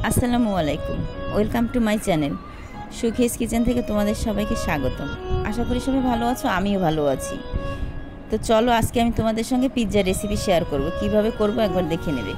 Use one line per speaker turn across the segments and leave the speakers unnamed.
আসসালামু আলাইকুম, welcome to my channel Sukhes kitchen থেকে তোমাদের সবাইকে স্বাগতম। আশা করি সবাই ভালো আছো, আমিও ভালো আছি। তো চলো আজকে আমি তোমাদের সঙ্গে পিৎজা রেসিপি শেয়ার করব, কিভাবে করব একবার দেখে নেবে।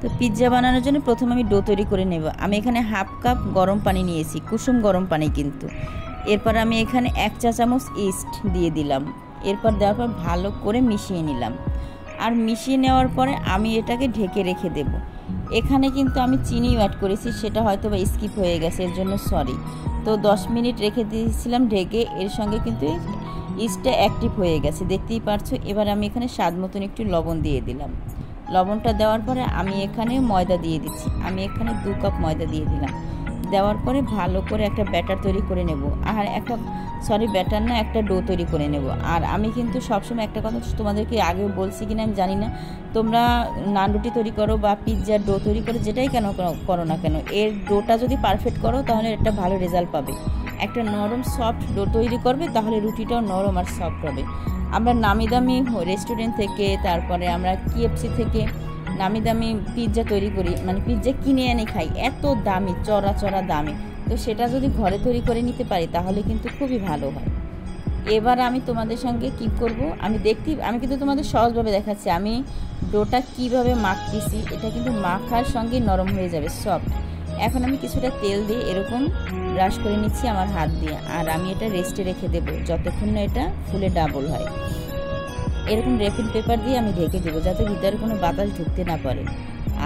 তো পিৎজা বানানোর জন্য প্রথমে আমি ডো তৈরি করে নেব। আমি এখানে হাফ কাপ গরম পানি নিয়েছি, কুসুম গরম পানি কিন্তু। এরপর আমি এখানে 1 চা চামচ ইস্ট দিয়ে দিলাম। এরপর দেওয়ার পর ভালো করে মিশিয়ে নিলাম। আর মিশিয়ে নেওয়ার পরে আমি এটাকে ঢেকে রেখে দেব। এখানে কিন্তু আমি চিনিও অ্যাড করেছি, সেটা হয়তো বা স্কিপ হয়ে গেছে, এর জন্য সরি। তো 10 মিনিট রেখে দিয়েছিলাম ঢেকে, এর সঙ্গে কিন্তু ইস্টটা অ্যাক্টিভ হয়ে গেছে, দেখতেই পারছো। এবার আমি এখানে স্বাদ মতন একটু লবণ দিয়ে দিলাম। লবণটা দেওয়ার পরে আমি এখানে ময়দা দিয়ে দিচ্ছি। আমি এখানে 2 কাপ ময়দা দিয়ে দিলাম। দেওয়ার পরে ভালো করে একটা ব্যাটার তৈরি করে নেব। আর একটা ডো তৈরি করে নেব। আর আমি কিন্তু সবসময় একটা কথা তোমাদেরকে আগেও বলছি কিনা আমি জানি না, তোমরা নান রুটি তৈরি করো বা পিৎজার ডো তৈরি করো, যেটাই কেন করো না কেন, এর ডোটা যদি পারফেক্ট করো তাহলে একটা ভালো রেজাল্ট পাবে। একটা নরম সফট ডো তৈরি করবে, তাহলে রুটিটাও নরম আর সফট হবে। আমরা নামি দামি রেস্টুরেন্ট থেকে, তারপরে আমরা KFC থেকে নামি দামি পিৎজা তৈরি করি, মানে পিৎজা কিনে এনে খাই, এত দামি, চড়া দামি। তো সেটা যদি ঘরে তৈরি করে নিতে পারি তাহলে কিন্তু খুবই ভালো হয়। এবার আমি তোমাদের সঙ্গে কি করব, আমি কিন্তু তোমাদের সহজভাবে দেখাচ্ছি আমি ডোটা কিভাবে মাখতেছি। এটা কিন্তু মাখার সঙ্গে নরম হয়ে যাবে, সফট। এখন আমি কিছুটা তেল দিয়ে এরকম ব্রাশ করে নিচ্ছি আমার হাত দিয়ে। আর আমি এটা রেস্টে রেখে দেব যতক্ষণ না এটা ফুলে ডাবল হয়। এরকম র্যাপিং পেপার দিয়ে আমি ঢেকে দেবো, যাতে ভিতরে কোনো বাতাস ঢুকতে না পারে।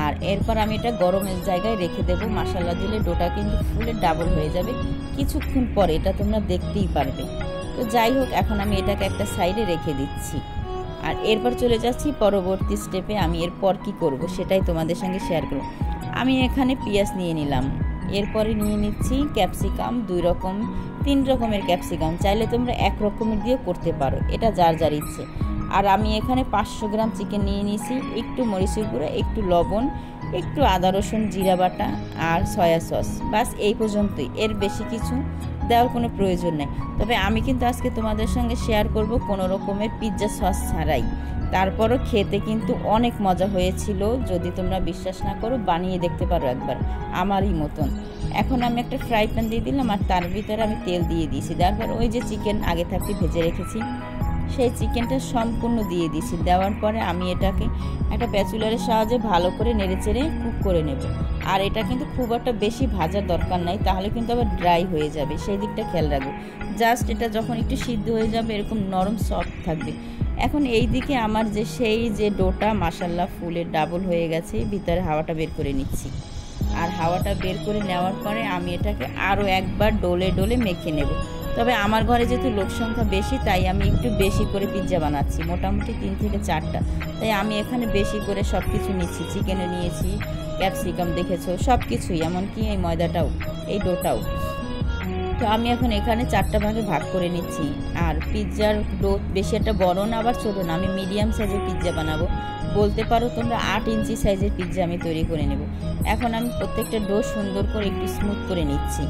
আর এরপর আমি এটা গরমের জায়গায় রেখে দেবো। মশলা দিলে ডোটা কিন্তু ফুলে ডাবল হয়ে যাবে কিছুক্ষণ পরে, এটা তোমরা দেখতেই পারবে। তো যাই হোক, এখন আমি এটাকে একটা সাইডে রেখে দিচ্ছি। আর এরপর চলে যাচ্ছি পরবর্তী স্টেপে। আমি এরপর কি করব সেটাই তোমাদের সঙ্গে শেয়ার করব। আমি এখানে পেঁয়াজ নিয়ে নিলাম। এরপরে নিয়ে নিচ্ছি ক্যাপসিকাম, 2 রকম 3 রকমের ক্যাপসিকাম, চাইলে তোমরা 1 রকমের দিয়েও করতে পারো, এটা যার ইচ্ছে। আর আমি এখানে 500 গ্রাম চিকেন নিয়ে নিয়েছি, একটু মরিচের গুঁড়ো, একটু লবণ, একটু আদা রসুন জিরা বাটা আর সয়া সস, বাস এই পর্যন্তই। এর বেশি কিছু দেওয়ার কোনো প্রয়োজন নেই। তবে আমি কিন্তু আজকে তোমাদের সঙ্গে শেয়ার করব কোনো রকমের পিৎজা সস ছাড়াই। তারপরও খেতে কিন্তু অনেক মজা হয়েছিল। যদি তোমরা বিশ্বাস না করো, বানিয়ে দেখতে পারো একবার আমারই মতন। এখন আমি একটা ফ্রাই প্যান দিয়ে দিলাম, আর তার ভিতরে আমি তেল দিয়ে দিয়েছি। তারপর ওই যে চিকেন আগে থাকতে ভেজে রেখেছি, সেই চিকেনটা সম্পূর্ণ দিয়ে দিয়েছি। দেওয়ার পরে আমি এটাকে একটা প্যাচুলারের সাহায্যে ভালো করে নেড়েচেড়ে কুক করে নেব। আর এটা কিন্তু খুব একটা বেশি ভাজার দরকার নাই, তাহলে কিন্তু আবার ড্রাই হয়ে যাবে, সেই দিকটা খেয়াল রাখবো। জাস্ট এটা যখন একটু সিদ্ধ হয়ে যাবে, এরকম নরম সফট থাকবে। এখন এই দিকে আমার যে ডোটা মাশাআল্লাহ ফুলে ডাবল হয়ে গেছে, ভিতরে হাওয়াটা বের করে নিচ্ছি। আর হাওয়াটা বের করে নেওয়ার পরে আমি এটাকে আরও একবার ডোলে মেখে নেব। তবে আমার ঘরে যেহেতু লোক সংখ্যা বেশি, তাই আমি একটু বেশি করে পিৎজা বানাচ্ছি, মোটামুটি 3 থেকে 4টা। তাই আমি এখানে বেশি করে সব কিছু নিচ্ছি। চিকেনও নিয়েছি, ক্যাপসিকাম দেখেছো, সব কিছুই, এমনকি এই ময়দাটাও, এই ডোটাও। তো আমি এখন এখানে 4টা ভাগে ভাগ করে নিচ্ছি। আর পিৎজার ডো বেশি একটা বড় না আবার ছোটো না, আমি মিডিয়াম সাইজের পিৎজা বানাবো। বলতে পারো তোমরা 8 ইঞ্চি সাইজের পিৎজা আমি তৈরি করে নেব। এখন আমি প্রত্যেকটা ডো সুন্দর করে একটু স্মুথ করে নিচ্ছি।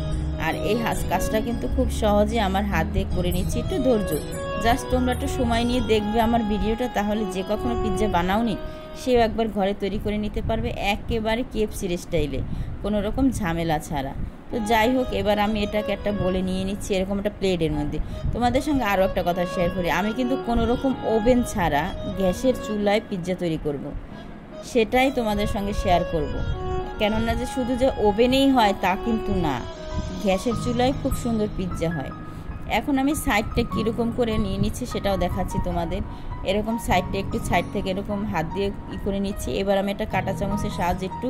আর এই কাজটা কিন্তু খুব সহজে আমার হাত দিয়ে করে নিচ্ছি, একটু ধৈর্য। জাস্ট তোমরা একটু সময় নিয়ে দেখবে আমার ভিডিওটা, তাহলে যে কখনো পিৎজা বানাওনি সেও একবার ঘরে তৈরি করে নিতে পারবে, একেবারে KFC স্টাইলে, কোনো রকম ঝামেলা ছাড়া। তো যাই হোক, এবার আমি এটাকে একটা বলে নিয়ে নিচ্ছি এরকম একটা প্লেটের মধ্যে। তোমাদের সঙ্গে আরও একটা কথা শেয়ার করি, আমি কিন্তু কোনো রকম ওভেন ছাড়া গ্যাসের চুলায় পিৎজা তৈরি করব। সেটাই তোমাদের সঙ্গে শেয়ার করব। কেননা যে শুধু যে ওভেনেই হয় তা কিন্তু না, গ্যাসের চুলায় খুব সুন্দর পিৎজা হয়। এখন আমি সাইডটা কীরকম করে নিয়ে নিচ্ছি সেটাও দেখাচ্ছি তোমাদের। এরকম সাইডটা একটু সাইড থেকে এরকম হাত দিয়ে করে নিচ্ছি। এবার আমি একটা কাঁটা চামচের সাহায্যে একটু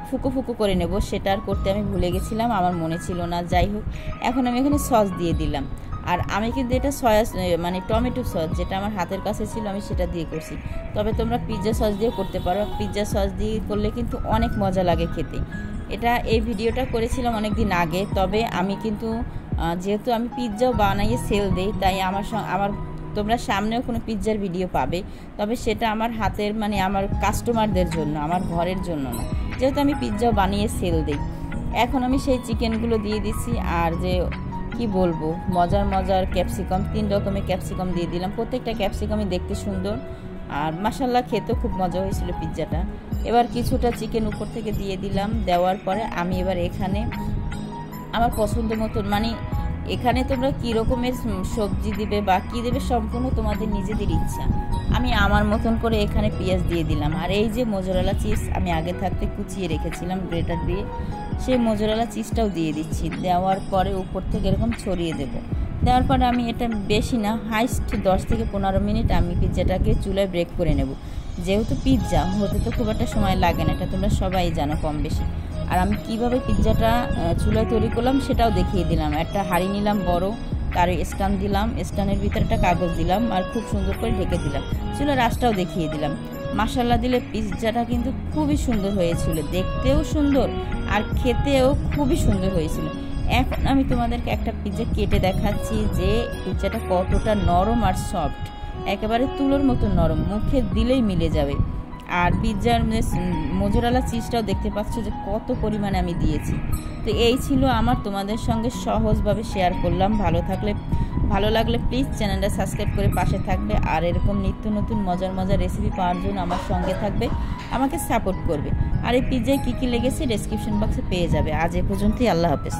ফুকো করে নেব, সেটা আর করতে আমি ভুলে গেছিলাম, আমার মনে ছিল না। যাই হোক, এখন আমি এখানে সস দিয়ে দিলাম। আর আমি কিন্তু এটা মানে টমেটো সস, যেটা আমার হাতের কাছে ছিল আমি সেটা দিয়ে করছি। তবে তোমরা পিৎজা সস দিয়ে করতে পারো, পিৎজা সস দিয়ে করলে কিন্তু অনেক মজা লাগে খেতে। এই ভিডিওটা করেছিলাম অনেক দিন আগে। তবে আমি কিন্তু যেহেতু আমি পিৎজাও বানাইয়ে সেল দিই, তাই আমার তোমরা সামনেও কোনো পিৎজার ভিডিও পাবে, তবে সেটা আমার হাতের, মানে আমার কাস্টমারদের জন্য, আমার ঘরের জন্য না, যেহেতু আমি পিৎজাও বানিয়ে সেল দিই। এখন আমি সেই চিকেনগুলো দিয়ে দিচ্ছি, আর যে কি বলবো মজার মজার ক্যাপসিকাম, 3 রকমের ক্যাপসিকাম দিয়ে দিলাম। প্রত্যেকটা ক্যাপসিকামই দেখতে সুন্দর, আর মাশাল্লাহ খেতেও খুব মজা হয়েছিল পিৎজাটা। এবার কিছুটা চিকেন উপর থেকে দিয়ে দিলাম। দেওয়ার পরে আমি এবার এখানে আমার পছন্দ মতন, মানে এখানে তোমরা কী রকমের সবজি দিবে বা কী দেবে সম্পূর্ণ তোমাদের নিজেদের ইচ্ছা। আমি আমার মতন করে এখানে পেঁয়াজ দিয়ে দিলাম, আর এই যে মোজরেলা চিজ আমি আগে থাকতে কুচিয়ে রেখেছিলাম গ্রেটার দিয়ে, সেই মোজরেলা চিজটাও দিয়ে দিচ্ছি। দেওয়ার পরে উপর থেকে এরকম ছড়িয়ে দেব। দেওয়ার পরে আমি এটা বেশি না, হাইস্ট 10 থেকে 15 মিনিট আমি পিৎজাটাকে চুলায় ব্রেক করে নেব। যেহেতু পিৎজা হতে তো খুব একটা সময় লাগে না, এটা তোমরা সবাই জানো কম বেশি। আর আমি কিভাবে পিৎজাটা চুলায় তৈরি করলাম সেটাও দেখিয়ে দিলাম। একটা হাঁড়ি নিলাম বড়, তার স্ট্যান্ড দিলাম, স্ট্যান্ডের ভিতরে একটা কাগজ দিলাম, আর খুব সুন্দর করে ঢেকে দিলাম। চুলার আঁচটাও দেখিয়ে দিলাম। মাশাল্লাহ দিলে পিৎজাটা কিন্তু খুবই সুন্দর হয়েছিল, দেখতেও সুন্দর আর খেতেও খুবই সুন্দর হয়েছিল। এখন আমি তোমাদেরকে একটা পিৎজা কেটে দেখাচ্ছি যে পিৎজাটা কতটা নরম আর সফট, একেবারে তুলোর মতো নরম, মুখে দিলেই মিলে যাবে। আর পিৎজার মোজরেলা চিজটাও দেখতে পাচ্ছ যে কত পরিমাণে আমি দিয়েছি। তো এই ছিল আমার তোমাদের সঙ্গে সহজভাবে শেয়ার করলাম। ভালো লাগলে প্লিজ চ্যানেলটা সাবস্ক্রাইব করে পাশে থাকবে, আর এরকম নিত্য নতুন মজার মজার রেসিপি পাওয়ার জন্য আমার সঙ্গে থাকবে, আমাকে সাপোর্ট করবে। আর এই পিৎজায় কী কী লেগেছে ডেসক্রিপশন বক্সে পেয়ে যাবে। আজ এ পর্যন্তই, আল্লাহ হাফেজ।